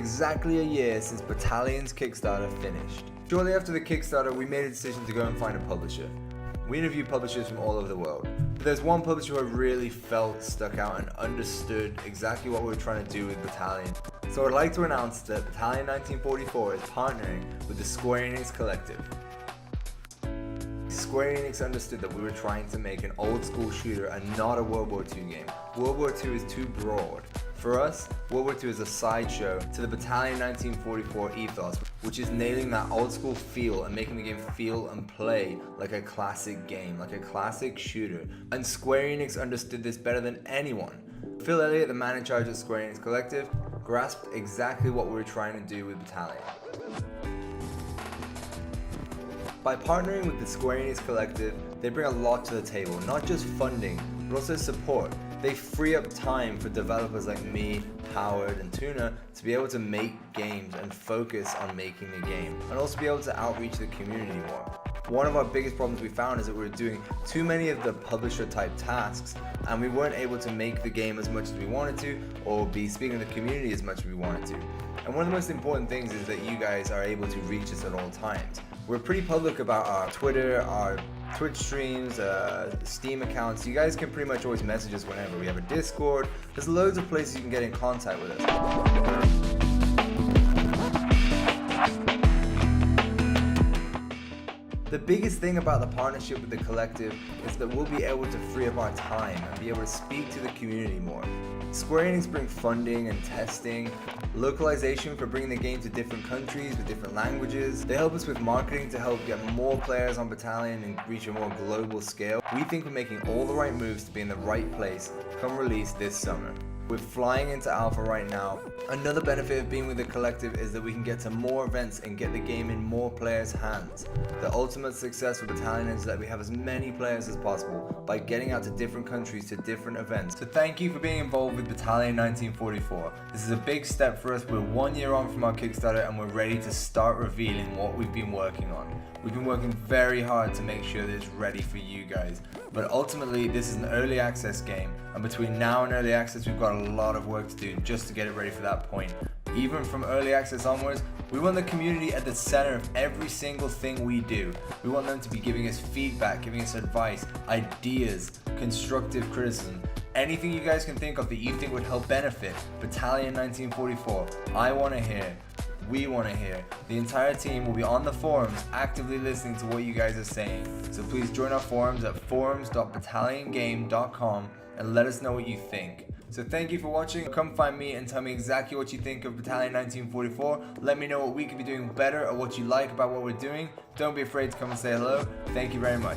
exactly a year since Battalion's Kickstarter finished. Shortly after the Kickstarter, we made a decision to go and find a publisher. We interviewed publishers from all over the world, but there's one publisher who I really felt stuck out and understood exactly what we were trying to do with Battalion. So I'd like to announce that Battalion 1944 is partnering with the Square Enix Collective. Square Enix understood that we were trying to make an old school shooter and not a World War II game. World War II is too broad. For us, World War II is a sideshow to the Battalion 1944 ethos, which is nailing that old school feel and making the game feel and play like a classic game, like a classic shooter. And Square Enix understood this better than anyone. Phil Elliott, the man in charge at Square Enix Collective, grasped exactly what we were trying to do with Battalion. By partnering with the Square Enix Collective, they bring a lot to the table, not just funding, but also support. They free up time for developers like me, Howard, and Tuna to be able to make games and focus on making the game, and also be able to outreach the community more. One of our biggest problems we found is that we were doing too many of the publisher type tasks, and we weren't able to make the game as much as we wanted to, or be speaking to the community as much as we wanted to. And one of the most important things is that you guys are able to reach us at all times. We're pretty public about our Twitter, our Twitch streams, Steam accounts. You guys can pretty much always message us whenever. We have a Discord. There's loads of places you can get in contact with us. The biggest thing about the partnership with the collective is that we'll be able to free up our time and be able to speak to the community more. Square Enix brings funding and testing, localization for bringing the game to different countries with different languages. They help us with marketing to help get more players on Battalion and reach a more global scale. We think we're making all the right moves to be in the right place come release this summer. We're flying into alpha right now. Another benefit of being with the collective is that we can get to more events and get the game in more players' hands. The ultimate success for Battalion is that we have as many players as possible by getting out to different countries to different events. So thank you for being involved with Battalion 1944. This is a big step for us. We're 1 year on from our Kickstarter and we're ready to start revealing what we've been working on. We've been working very hard to make sure that it's ready for you guys. But ultimately, this is an early access game, and between now and early access, we've got a lot of work to do just to get it ready for that point. Even from early access onwards, we want the community at the center of every single thing we do. We want them to be giving us feedback, giving us advice, ideas, constructive criticism. Anything you guys can think of that you think would help benefit Battalion 1944, I want to hear. We want to hear. The entire team will be on the forums actively listening to what you guys are saying. So please join our forums at forums.battaliongame.com and let us know what you think. So thank you for watching. Come find me and tell me exactly what you think of Battalion 1944. Let me know what we could be doing better or what you like about what we're doing. Don't be afraid to come and say hello. Thank you very much.